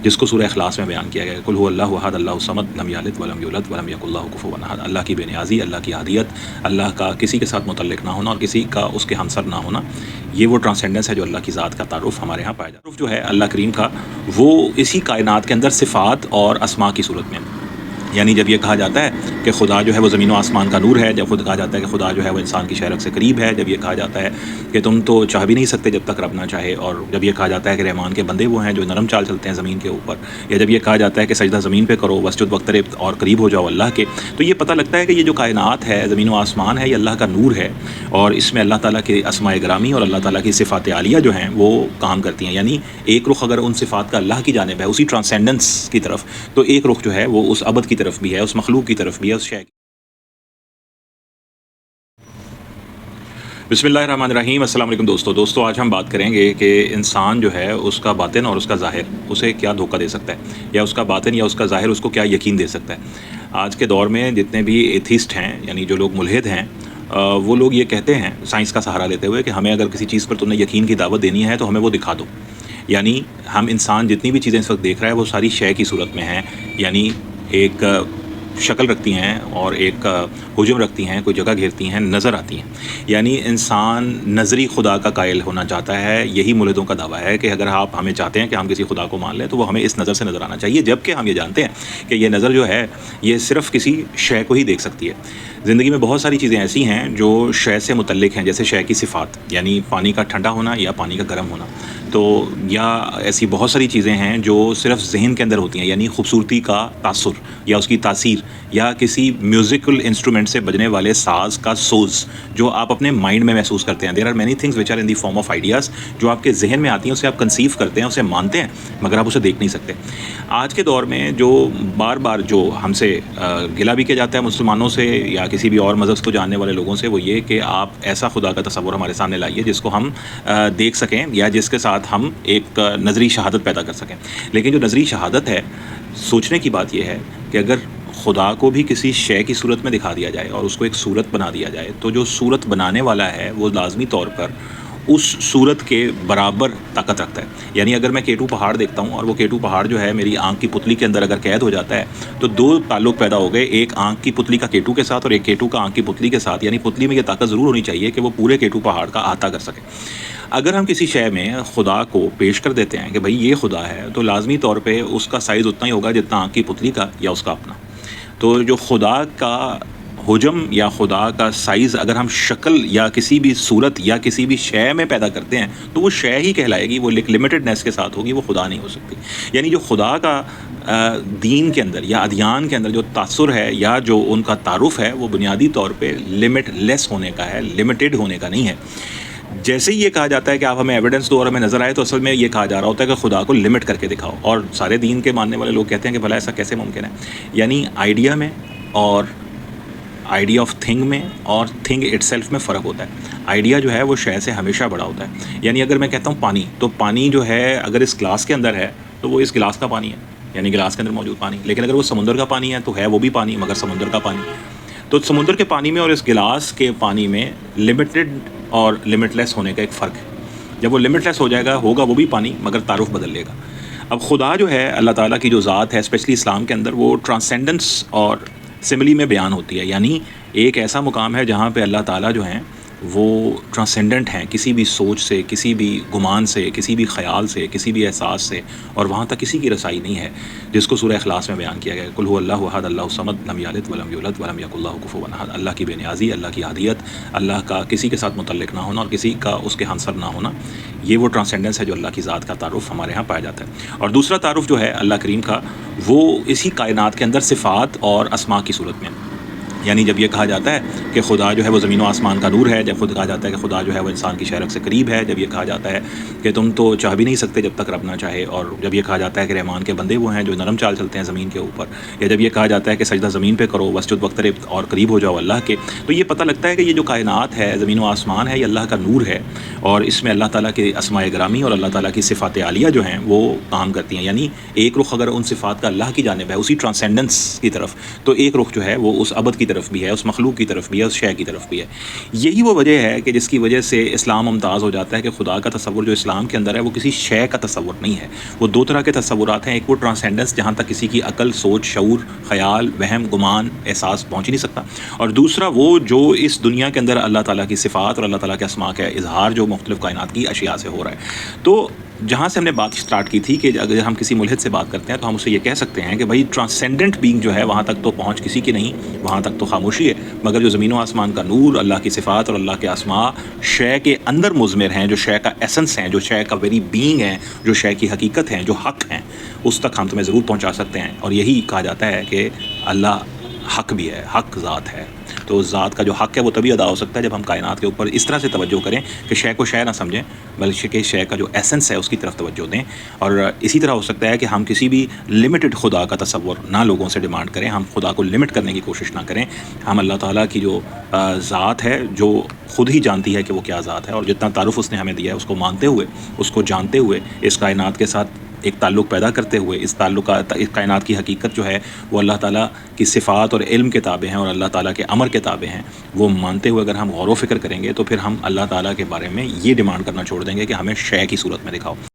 جس کو سورہ اخلاص میں بیان کیا گیا ہے، قل هو اللہ احد اللہ الصمد لم یلد ولم یولد ولم یکن لہ کفوا احد۔ اللہ کی بے نیازی، اللہ کی احدیت، اللہ کا کسی کے ساتھ متعلق نہ ہونا اور کسی کا اس کے ہمسر نہ ہونا، یہ وہ ٹرانسینڈنس ہے جو اللہ کی ذات کا تعارف ہمارے ہاں پایا جاتا ہے۔ تعارف جو ہے اللہ کریم کا وہ اسی کائنات کے اندر صفات اور اسماء کی صورت میں، یعنی جب یہ کہا جاتا ہے کہ خدا جو ہے وہ زمین و آسمان کا نور ہے، جب خود کہا جاتا ہے کہ خدا جو ہے وہ انسان کی شہرت سے قریب ہے، جب یہ کہا جاتا ہے کہ تم تو چاہ بھی نہیں سکتے جب تک رب نہ چاہے، اور جب یہ کہا جاتا ہے کہ رحمان کے بندے وہ ہیں جو نرم چال چلتے ہیں زمین کے اوپر، یا جب یہ کہا جاتا ہے کہ سجدہ زمین پہ کرو واسجد واقترب، اور قریب ہو جاؤ اللہ کے، تو یہ پتہ لگتا ہے کہ یہ جو کائنات ہے، زمین و آسمان ہے، یہ اللہ کا نور ہے، اور اس میں اللہ تعالیٰ کے اسماء گرامی اور اللہ تعالیٰ کی صفات عالیہ جو ہیں وہ کام کرتی ہیں۔ یعنی ایک رخ اگر ان صفات کا اللہ کی جانب ہے، اسی ٹرانسینڈنس کی طرف، تو ایک رخ جو ہے وہ اس ابد کی طرف بھی ہے، اس مخلوق کی طرف بھی ہے، اس شے کی۔ بسم اللہ الرحمن الرحیم۔ السلام علیکم دوستو آج ہم بات کریں گے کہ انسان جو ہے اس کا باطن اور اس کا ظاہر اسے کیا دھوکہ دے سکتا ہے، یا اس کا باطن یا اس کا ظاہر اس کو کیا یقین دے سکتا ہے۔ آج کے دور میں جتنے بھی ایتھیسٹ ہیں، یعنی جو لوگ ملحد ہیں، وہ لوگ یہ کہتے ہیں سائنس کا سہارا لیتے ہوئے کہ ہمیں اگر کسی چیز پر تم نے یقین کی دعوت دینی ہے تو ہمیں وہ دکھا دو۔ یعنی ہم انسان جتنی بھی چیزیں اس وقت دیکھ رہا ہے وہ ساری شے کی صورت میں ہیں، یعنی ایک شکل رکھتی ہیں اور ایک حجم رکھتی ہیں، کوئی جگہ گھیرتی ہیں، نظر آتی ہیں۔ یعنی انسان نظری خدا کا قائل ہونا چاہتا ہے۔ یہی ملحدوں کا دعویٰ ہے کہ اگر آپ ہمیں چاہتے ہیں کہ ہم کسی خدا کو مان لیں تو وہ ہمیں اس نظر سے نظر آنا چاہیے، جبکہ ہم یہ جانتے ہیں کہ یہ نظر جو ہے یہ صرف کسی شے کو ہی دیکھ سکتی ہے۔ زندگی میں بہت ساری چیزیں ایسی ہیں جو شے سے متعلق ہیں، جیسے شے کی صفات، یعنی پانی کا ٹھنڈا ہونا یا پانی کا گرم ہونا، تو یا ایسی بہت ساری چیزیں ہیں جو صرف ذہن کے اندر ہوتی ہیں، یعنی خوبصورتی کا تاثر یا اس کی تاثیر، یا کسی میوزیکل انسٹرومنٹ سے بجنے والے ساز کا سوز جو آپ اپنے مائنڈ میں محسوس کرتے ہیں۔ There are many things which are in the form of ideas, جو آپ کے ذہن میں آتی ہیں، اسے آپ کنسیو کرتے ہیں، اسے مانتے ہیں، مگر آپ اسے دیکھ نہیں سکتے۔ آج کے دور میں جو بار بار جو ہم سے گلہ بھی کیا جاتا ہے مسلمانوں سے یا کسی بھی اور مذہب کو جاننے والے لوگوں سے، وہ یہ کہ آپ ایسا خدا کا تصور ہمارے سامنے لائیے جس کو ہم دیکھ سکیں یا جس کے ساتھ ہم ایک نظری شہادت پیدا کر سکیں۔ لیکن جو نظری شہادت ہے، سوچنے کی بات یہ ہے کہ اگر خدا کو بھی کسی شے کی صورت میں دکھا دیا جائے اور اس کو ایک صورت بنا دیا جائے، تو جو صورت بنانے والا ہے وہ لازمی طور پر اس صورت کے برابر طاقت رکھتا ہے۔ یعنی اگر میں کیٹو پہاڑ دیکھتا ہوں اور وہ کیٹو پہاڑ جو ہے میری آنکھ کی پتلی کے اندر اگر قید ہو جاتا ہے، تو دو تعلق پیدا ہو گئے، ایک آنکھ کی پتلی کا کیٹو کے ساتھ اور ایک کیٹو کا آنکھ کی پتلی کے ساتھ۔ یعنی پتلی میں یہ طاقت ضرور ہونی چاہیے کہ وہ پورے کیٹو پہاڑ کا احاطہ کر سکے۔ اگر ہم کسی شے میں خدا کو پیش کر دیتے ہیں کہ بھائی یہ خدا ہے، تو لازمی طور پہ اس کا سائز اتنا ہی ہوگا جتنا آنکھ کی پتلی کا یا اس کا اپنا۔ تو جو خدا کا حجم یا خدا کا سائز اگر ہم شکل یا کسی بھی صورت یا کسی بھی شے میں پیدا کرتے ہیں تو وہ شے ہی کہلائے گی، وہ لمیٹڈنیس کے ساتھ ہوگی، وہ خدا نہیں ہو سکتی۔ یعنی جو خدا کا دین کے اندر یا ادیان کے اندر جو تاثر ہے یا جو ان کا تعارف ہے، وہ بنیادی طور پہ لمٹ لیس ہونے کا ہے، لمیٹڈ ہونے کا نہیں ہے۔ جیسے ہی یہ کہا جاتا ہے کہ آپ ہمیں ایویڈنس دو اور ہمیں نظر آئے، تو اصل میں یہ کہا جا رہا ہوتا ہے کہ خدا کو لمٹ کر کے دکھاؤ، اور سارے دین کے ماننے والے لوگ کہتے ہیں کہ بھلا ایسا کیسے ممکن ہے۔ یعنی آئیڈیا میں اور آئیڈیا آف تھنگ میں اور تھنگ اٹ سیلف میں فرق ہوتا ہے۔ آئیڈیا جو ہے وہ شے سے ہمیشہ بڑا ہوتا ہے۔ یعنی اگر میں کہتا ہوں پانی، تو پانی جو ہے اگر اس گلاس کے اندر ہے تو وہ اس گلاس کا پانی ہے، یعنی گلاس کے اندر موجود پانی۔ لیکن اگر وہ سمندر کا پانی ہے تو ہے وہ بھی پانی، مگر سمندر کا پانی۔ تو سمندر کے پانی میں اور اس گلاس کے پانی میں لمیٹڈ اور لمٹ لیس ہونے کا ایک فرق ہے۔ جب وہ لمٹ لیس ہو جائے گا، ہوگا وہ بھی پانی، مگر تعارف بدل لے گا۔ اب خدا جو ہے اللہ تعالیٰ کی جو ذات ہے، اسپیشلی اسلام کے اندر، وہ ٹرانسینڈنس اور سملی میں بیان ہوتی ہے۔ یعنی ایک ایسا مقام ہے جہاں پہ اللہ تعالیٰ جو ہیں وہ ٹرانسینڈنٹ ہیں، کسی بھی سوچ سے، کسی بھی گمان سے، کسی بھی خیال سے، کسی بھی احساس سے، اور وہاں تک کسی کی رسائی نہیں ہے، جس کو سورہ اخلاص میں بیان کیا گیا ہے، قل هو اللہ احد اللہ الصمد لم یلد ولم یولد ولم یکن لہ کفوا احد۔ اللہ کی بے نیازی، اللہ کی احدیت، اللہ کا کسی کے ساتھ متعلق نہ ہونا اور کسی کا اس کے ہمسر نہ ہونا، یہ وہ ٹرانسینڈنس ہے جو اللہ کی ذات کا تعارف ہمارے ہاں پایا جاتا ہے۔ اور دوسرا تعارف جو ہے اللہ کریم کا، وہ اسی کائنات کے اندر صفات اور اسماء کی صورت میں، یعنی جب یہ کہا جاتا ہے کہ خدا جو ہے وہ زمین و آسمان کا نور ہے، جب خود کہا جاتا ہے کہ خدا جو ہے وہ انسان کی شہرت سے قریب ہے، جب یہ کہا جاتا ہے کہ تم تو چاہ بھی نہیں سکتے جب تک رب نہ چاہے، اور جب یہ کہا جاتا ہے کہ رحمان کے بندے وہ ہیں جو نرم چال چلتے ہیں زمین کے اوپر، یا جب یہ کہا جاتا ہے کہ سجدہ زمین پہ کرو واسجد واقترب، اور قریب ہو جاؤ اللہ کے، تو یہ پتہ لگتا ہے کہ یہ جو کائنات ہے، زمین و آسمان ہے، یہ اللہ کا نور ہے، اور اس میں اللہ تعالیٰ کے اسماء گرامی اور اللہ تعالیٰ کی صفات عالیہ جو ہیں وہ کام کرتی ہیں۔ یعنی ایک رخ اگر ان صفات کا اللہ کی جانب ہے، اسی ٹرانسینڈنس کی طرف، تو ایک رخ جو ہے وہ اس ابد کی طرف بھی ہے, اس مخلوق کی طرف بھی ہے, اس شے کی طرف بھی ہے. یہی وہ وجہ ہے کہ جس کی وجہ سے اسلام ممتاز ہو جاتا ہے کہ خدا کا تصور جو اسلام کے اندر ہے وہ کسی شے کا تصور نہیں ہے. وہ دو طرح کے تصورات ہیں, ایک وہ ٹرانسینڈنس جہاں تک کسی کی عقل, سوچ, شعور, خیال, وہم, گمان, احساس پہنچ ہی نہیں سکتا, اور دوسرا وہ جو اس دنیا کے اندر اللہ تعالیٰ کی صفات اور اللہ تعالیٰ کے اسماء کا اظہار جو مختلف کائنات کی اشیاء سے ہو رہا ہے. تو جہاں سے ہم نے بات سٹارٹ کی تھی کہ اگر ہم کسی ملحد سے بات کرتے ہیں تو ہم اسے یہ کہہ سکتے ہیں کہ بھائی ٹرانسینڈنٹ بینگ جو ہے وہاں تک تو پہنچ کسی کی نہیں, وہاں تک تو خاموشی ہے, مگر جو زمین و آسمان کا نور, اللہ کی صفات اور اللہ کے اسماء شے کے اندر مضمر ہیں, جو شے کا ایسنس ہیں, جو شے کا ویری بینگ ہیں, جو شے کی حقیقت ہیں, جو حق ہیں, اس تک ہم تمہیں ضرور پہنچا سکتے ہیں. اور یہی کہا جاتا ہے کہ اللہ حق بھی ہے, حق ذات ہے. تو اس ذات کا جو حق ہے وہ تبھی ادا ہو سکتا ہے جب ہم کائنات کے اوپر اس طرح سے توجہ کریں کہ شے کو شے نہ سمجھیں, بلکہ شے کا جو ایسنس ہے اس کی طرف توجہ دیں. اور اسی طرح ہو سکتا ہے کہ ہم کسی بھی لمیٹڈ خدا کا تصور نہ لوگوں سے ڈیمانڈ کریں, ہم خدا کو لمٹ کرنے کی کوشش نہ کریں. ہم اللہ تعالیٰ کی جو ذات ہے, جو خود ہی جانتی ہے کہ وہ کیا ذات ہے, اور جتنا تعارف اس نے ہمیں دیا ہے اس کو مانتے ہوئے, اس کو جانتے ہوئے, اس کائنات کے ساتھ ایک تعلق پیدا کرتے ہوئے, اس کائنات کی حقیقت جو ہے وہ اللہ تعالیٰ کی صفات اور علم کے تابع ہیں اور اللہ تعالیٰ کے امر کے تابع ہیں, وہ مانتے ہوئے اگر ہم غور و فکر کریں گے تو پھر ہم اللہ تعالیٰ کے بارے میں یہ ڈیمانڈ کرنا چھوڑ دیں گے کہ ہمیں شے کی صورت میں دکھاؤ.